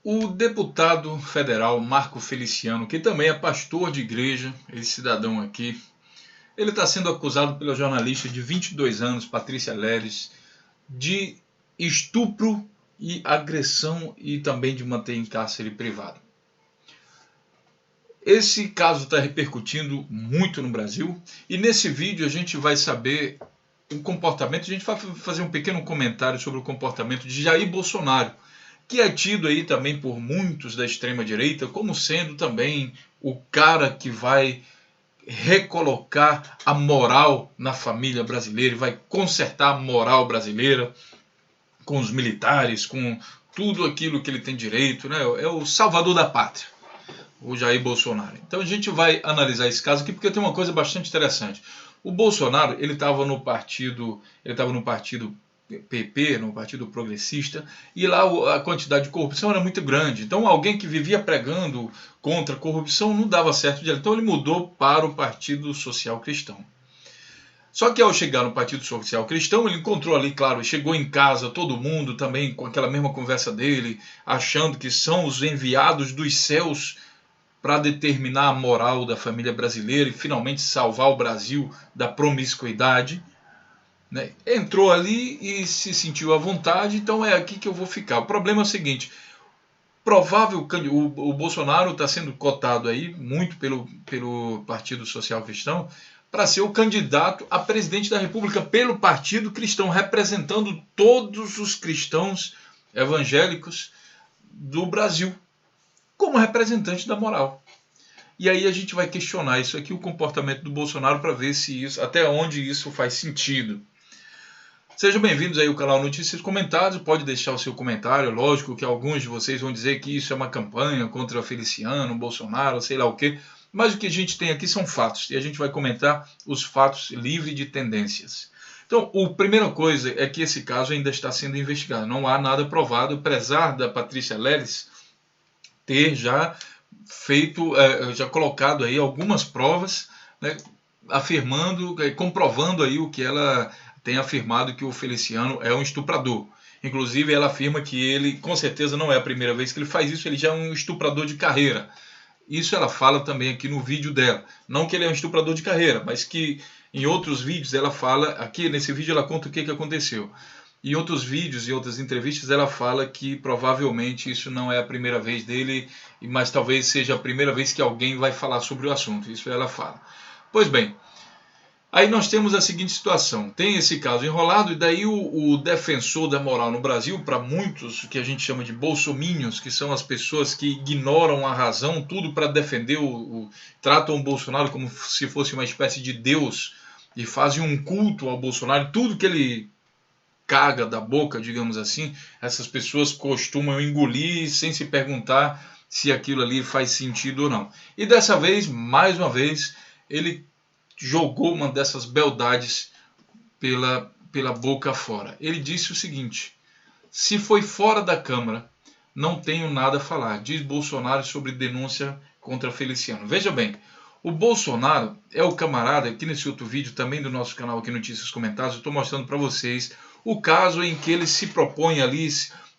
O deputado federal Marco Feliciano, que também é pastor de igreja, esse cidadão aqui, ele está sendo acusado pela jornalista de 22 anos, Patrícia Leles, de estupro e agressão e também de manter em cárcere privado. Esse caso está repercutindo muito no Brasil e nesse vídeo a gente vai saber o comportamento, a gente vai fazer um pequeno comentário sobre o comportamento de Jair Bolsonaro, que é tido aí também por muitos da extrema-direita como sendo também o cara que vai recolocar a moral na família brasileira e vai consertar a moral brasileira com os militares, com tudo aquilo que ele tem direito, né? É o salvador da pátria, o Jair Bolsonaro. Então a gente vai analisar esse caso aqui porque tem uma coisa bastante interessante. O Bolsonaro, ele estava no partido PP, no Partido Progressista, e lá a quantidade de corrupção era muito grande. Então alguém que vivia pregando contra a corrupção não dava certo dele. Então ele mudou para o Partido Social Cristão. Só que ao chegar no Partido Social Cristão, ele encontrou ali, claro, chegou em casa todo mundo também com aquela mesma conversa dele, achando que são os enviados dos céus para determinar a moral da família brasileira e finalmente salvar o Brasil da promiscuidade. Né? Entrou ali e se sentiu à vontade, então é aqui que eu vou ficar. O problema é o seguinte, o Bolsonaro está sendo cotado aí muito pelo Partido Social Cristão para ser o candidato a presidente da República pelo Partido Cristão, representando todos os cristãos evangélicos do Brasil, como representante da moral. E aí a gente vai questionar isso aqui, o comportamento do Bolsonaro, para ver se isso, até onde isso faz sentido. Sejam bem-vindos aí ao canal Notícias e Comentários, pode deixar o seu comentário, lógico que alguns de vocês vão dizer que isso é uma campanha contra Feliciano, Bolsonaro, sei lá o quê, mas o que a gente tem aqui são fatos, e a gente vai comentar os fatos livre de tendências. Então, a primeira coisa é que esse caso ainda está sendo investigado, não há nada provado, apesar da Patrícia Leles ter já feito, já colocado aí algumas provas, né, afirmando, comprovando aí o que ela tem afirmado, que o Feliciano é um estuprador. Inclusive ela afirma que ele, com certeza não é a primeira vez que ele faz isso, ele já é um estuprador de carreira. Isso ela fala também aqui no vídeo dela. Não que ele é um estuprador de carreira, mas que em outros vídeos ela fala, aqui nesse vídeo ela conta o que aconteceu. Em outros vídeos e outras entrevistas ela fala que provavelmente isso não é a primeira vez dele, mas talvez seja a primeira vez que alguém vai falar sobre o assunto. Isso ela fala. Pois bem, aí nós temos a seguinte situação, tem esse caso enrolado e daí o defensor da moral no Brasil, para muitos que a gente chama de bolsominions, que são as pessoas que ignoram a razão, tudo para defender, tratam o Bolsonaro como se fosse uma espécie de Deus e fazem um culto ao Bolsonaro, tudo que ele caga da boca, digamos assim, essas pessoas costumam engolir sem se perguntar se aquilo ali faz sentido ou não. E dessa vez, mais uma vez, ele jogou uma dessas beldades pela boca fora. Ele disse o seguinte: se foi fora da Câmara, não tenho nada a falar, diz Bolsonaro sobre denúncia contra Feliciano. Veja bem, o Bolsonaro é o camarada, aqui nesse outro vídeo também do nosso canal aqui Notícias e Comentários, eu estou mostrando para vocês o caso em que ele se propõe ali,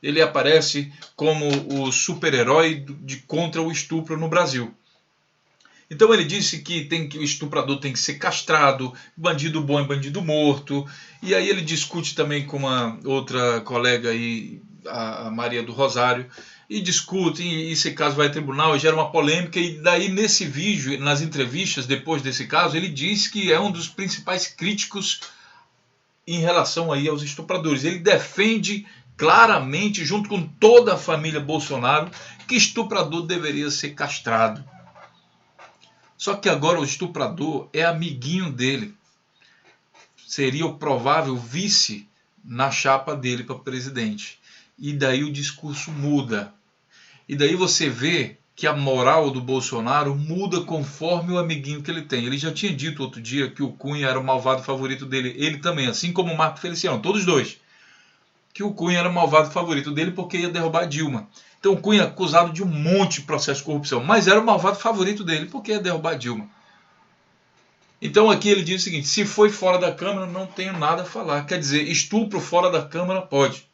ele aparece como o super-herói contra o estupro no Brasil. Então ele disse que o estuprador tem que ser castrado, bandido bom é bandido morto, e aí ele discute também com uma outra colega aí, a Maria do Rosário, e discute, e esse caso vai a tribunal e gera uma polêmica, e daí nesse vídeo, nas entrevistas depois desse caso, ele diz que é um dos principais críticos em relação aí aos estupradores. Ele defende claramente, junto com toda a família Bolsonaro, que estuprador deveria ser castrado. Só que agora o estuprador é amiguinho dele. Seria o provável vice na chapa dele para presidente. E daí o discurso muda. E daí você vê que a moral do Bolsonaro muda conforme o amiguinho que ele tem. Ele já tinha dito outro dia que o Cunha era o malvado favorito dele. Ele também, assim como o Marco Feliciano, todos dois. Que o Cunha era o malvado favorito dele porque ia derrubar a Dilma. Então o Cunha é acusado de um monte de processo de corrupção, mas era o malvado favorito dele porque ia derrubar a Dilma. Então aqui ele diz o seguinte: se foi fora da Câmara, não tenho nada a falar. Quer dizer, estupro fora da Câmara pode.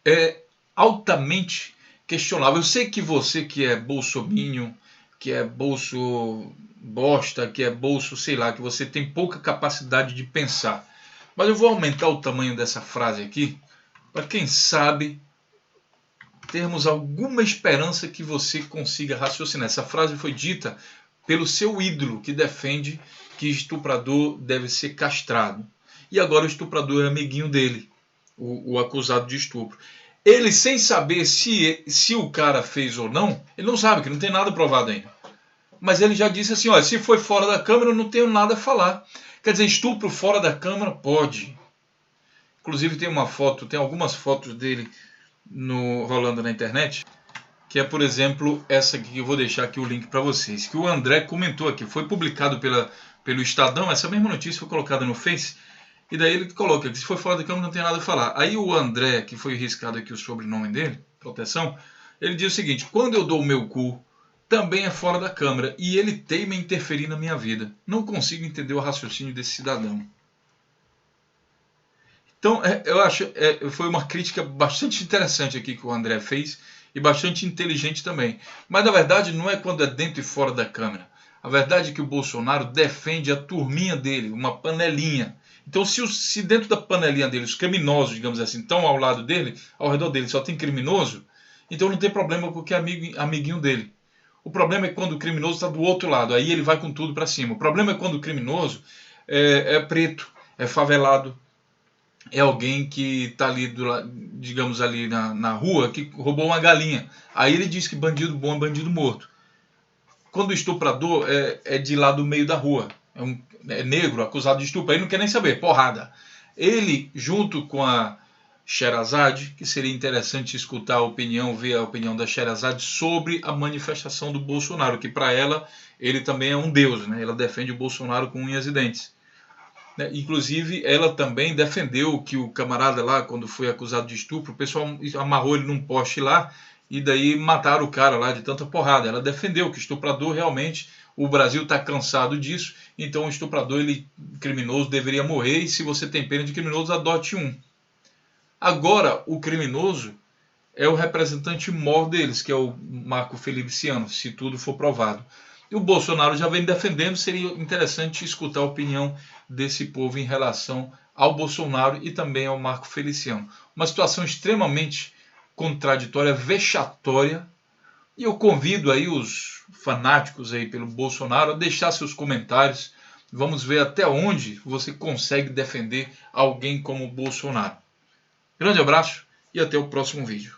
é altamente questionável. Eu sei que você que é bolsominion, que é bolso bosta, que é bolso, sei lá, que você tem pouca capacidade de pensar. Mas eu vou aumentar o tamanho dessa frase aqui, para quem sabe termos alguma esperança que você consiga raciocinar. Essa frase foi dita pelo seu ídolo, que defende que estuprador deve ser castrado. E agora o estuprador é amiguinho dele, o acusado de estupro. Ele, sem saber se o cara fez ou não, ele não sabe, que não tem nada provado ainda. Mas ele já disse assim, olha, se foi fora da Câmara, eu não tenho nada a falar. Quer dizer, estupro fora da Câmara? Pode. Inclusive tem uma foto, tem algumas fotos dele rolando na internet, que é, por exemplo, essa aqui que eu vou deixar aqui o link para vocês, que o André comentou aqui, foi publicado pelo Estadão, essa mesma notícia foi colocada no Face, e daí ele coloca que se for fora da Câmara não tem nada a falar. Aí o André, que foi riscado aqui o sobrenome dele, proteção, ele diz o seguinte, quando eu dou o meu cu, também é fora da Câmara, e ele teima em interferir na minha vida. Não consigo entender o raciocínio desse cidadão. Então, eu acho foi uma crítica bastante interessante aqui que o André fez e bastante inteligente também. Mas, na verdade, não é quando é dentro e fora da Câmara. A verdade é que o Bolsonaro defende a turminha dele, uma panelinha. Então, se dentro da panelinha dele, os criminosos, digamos assim, estão ao lado dele, ao redor dele só tem criminoso, então não tem problema porque é amiguinho dele. O problema é quando o criminoso está do outro lado, aí ele vai com tudo para cima. O problema é quando o criminoso é preto, é favelado, é alguém que está ali, digamos, ali na rua, que roubou uma galinha. Aí ele diz que bandido bom é bandido morto. Quando o estuprador é de lá do meio da rua, é negro, acusado de estupro, aí não quer nem saber, porrada. Ele, junto com a Sherazade, que seria interessante escutar a opinião, ver a opinião da Sherazade sobre a manifestação do Bolsonaro, que para ela, ele também é um deus, né? Ela defende o Bolsonaro com unhas e dentes. Inclusive, ela também defendeu que o camarada lá, quando foi acusado de estupro, o pessoal amarrou ele num poste lá e daí mataram o cara lá de tanta porrada. Ela defendeu que estuprador realmente, o Brasil está cansado disso, então o estuprador, criminoso, deveria morrer e se você tem pena de criminoso, adote um. Agora, o criminoso é o representante mor deles, que é o Marco Feliciano, se tudo for provado. E o Bolsonaro já vem defendendo, seria interessante escutar a opinião desse povo em relação ao Bolsonaro e também ao Marco Feliciano. Uma situação extremamente contraditória, vexatória, e eu convido aí os fanáticos aí pelo Bolsonaro a deixar seus comentários. Vamos ver até onde você consegue defender alguém como o Bolsonaro. Grande abraço e até o próximo vídeo.